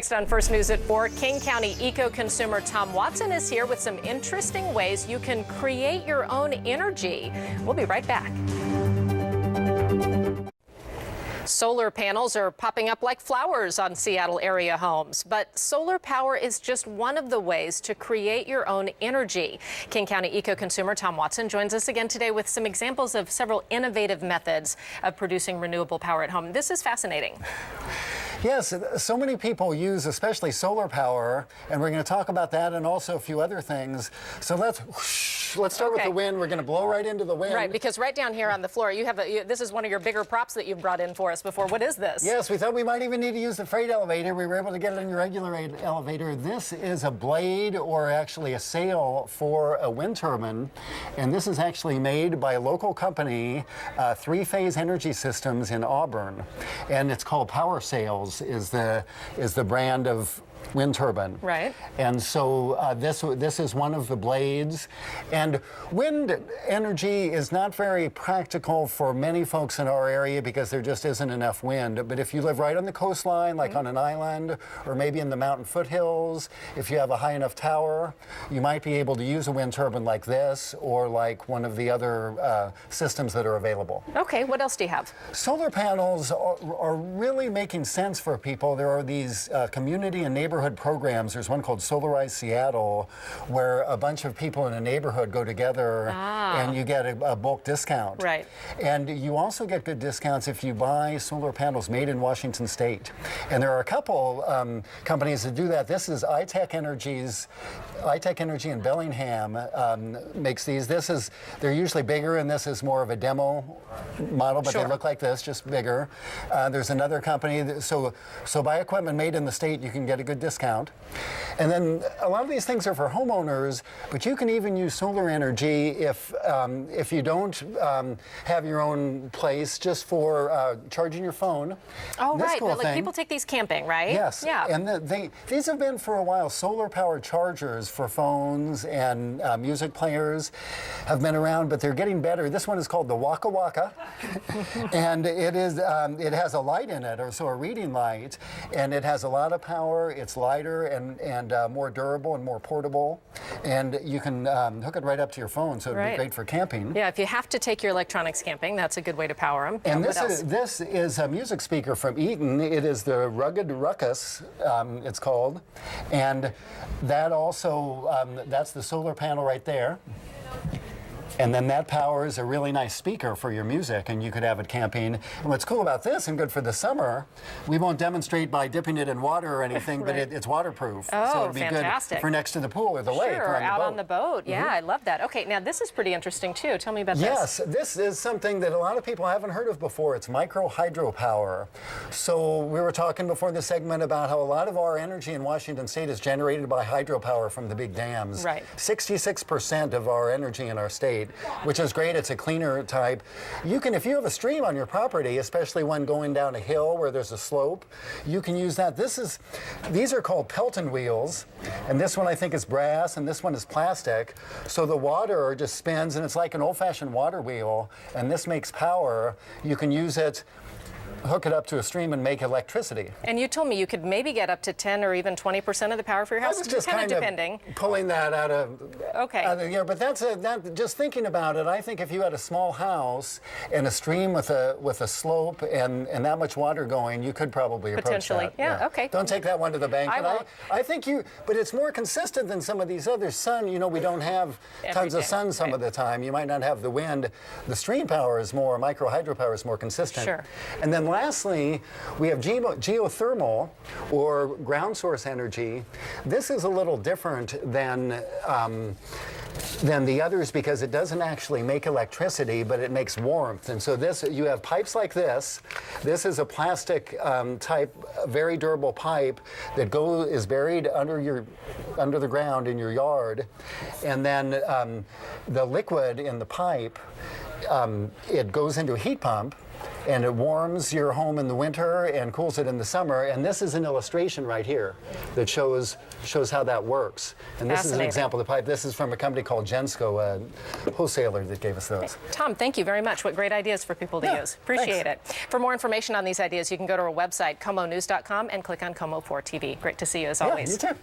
Next on First News at 4, King County EcoConsumer Tom Watson is here with some interesting ways you can create your own energy. We'll be right back. Solar panels are popping up like flowers on Seattle area homes, but solar power is just one of the ways to create your own energy. King County EcoConsumer Tom Watson joins us again today with some examples of several innovative methods of producing renewable power at home. This is fascinating. Yes, so many people use especially solar power, and we're going to talk about that and also a few other things. So let's start with the wind. We're going to blow right into the wind. Right, because right down here on the floor, you have this is one of your bigger props that you've brought in for us before. What is this? Yes, we thought we might even need to use the freight elevator. We were able to get it in your regular elevator. This is a blade, or actually a sail, for a wind turbine, and this is actually made by a local company, Three-Phase Energy Systems in Auburn, and it's called Power Sails is the brand of wind turbine. Right. And so this is one of the blades. And wind energy is not very practical for many folks in our area because there just isn't enough wind. But if you live right on the coastline, like on an island, or maybe in the mountain foothills, if you have a high enough tower, you might be able to use a wind turbine like this or like one of the other systems that are available. Okay, what else do you have? Solar panels are really making sense for people. There are these community and neighborhood programs. There's one called Solarize Seattle, where a bunch of people in a neighborhood go together and you get a bulk discount. Right. And you also get good discounts if you buy solar panels made in Washington State. And there are a couple companies that do that. This is iTech Energy in Bellingham makes these. They're usually bigger, and this is more of a demo model, but they look like this, just bigger. There's another company, so buy equipment made in the state, you can get a good discount. And then a lot of these things are for homeowners, but you can even use solar energy if you don't have your own place, just for charging your phone. Oh, right. Cool, like people take these camping, right? Yes. Yeah. And these have been for a while. Solar powered chargers for phones and music players have been around, but they're getting better. This one is called the Waka Waka, and it has a light in it, or so a reading light, and it has a lot of power. It's lighter and more durable and more portable, and you can hook it right up to your phone, so it'd be great for camping. Yeah, if you have to take your electronics camping, that's a good way to power them. And this is a music speaker from Eaton. It is the Rugged Ruckus, it's called, and that also that's the solar panel right there. And then that powers a really nice speaker for your music, and you could have it camping. And what's cool about this, and good for the summer, we won't demonstrate by dipping it in water or anything, but it's waterproof. Oh, so it'd be fantastic. Good for next to the pool or the lake or on out the boat. On the boat. Yeah, I love that. Okay, now this is pretty interesting too. Tell me about this. Yes, this is something that a lot of people haven't heard of before. It's micro hydropower. So we were talking before the segment about how a lot of our energy in Washington State is generated by hydropower from the big dams. Right. 66% of our energy in our state, which is great. It's a cleaner type. You can, if you have a stream on your property, especially one going down a hill where there's a slope, you can use that. These are called Pelton wheels, and this one I think is brass, and this one is plastic. So the water just spins, and it's like an old-fashioned water wheel, and this makes power. You can use it, hook it up to a stream and make electricity. And you told me you could maybe get up to 10 or even 20% of the power for your house. I was just kind of depending. Pulling that out of but that's just thinking about it. I think if you had a small house and a stream with a slope and that much water going, you could probably approach that. Yeah, okay. Don't take that one to the bank. I think but it's more consistent than some of these other sun. You know, we don't have tons of sun some of the time. You might not have the wind. The stream power is more, micro hydropower is more consistent. Sure. And then lastly, we have geothermal, or ground source energy. This is a little different than the others because it doesn't actually make electricity, but it makes warmth. And so you have pipes like this. This is a plastic type, very durable pipe that is buried under the ground in your yard, and then the liquid in the pipe, it goes into a heat pump. and it warms your home in the winter and cools it in the summer. And this is an illustration right here that shows how that works. And this is an example of the pipe. This is from a company called Gensco, a wholesaler that gave us those. Tom, thank you very much. What great ideas for people to use. Appreciate it. For more information on these ideas, you can go to our website, KOMOnews.com, and click on KOMO4 TV. Great to see you as always. Yeah, you too.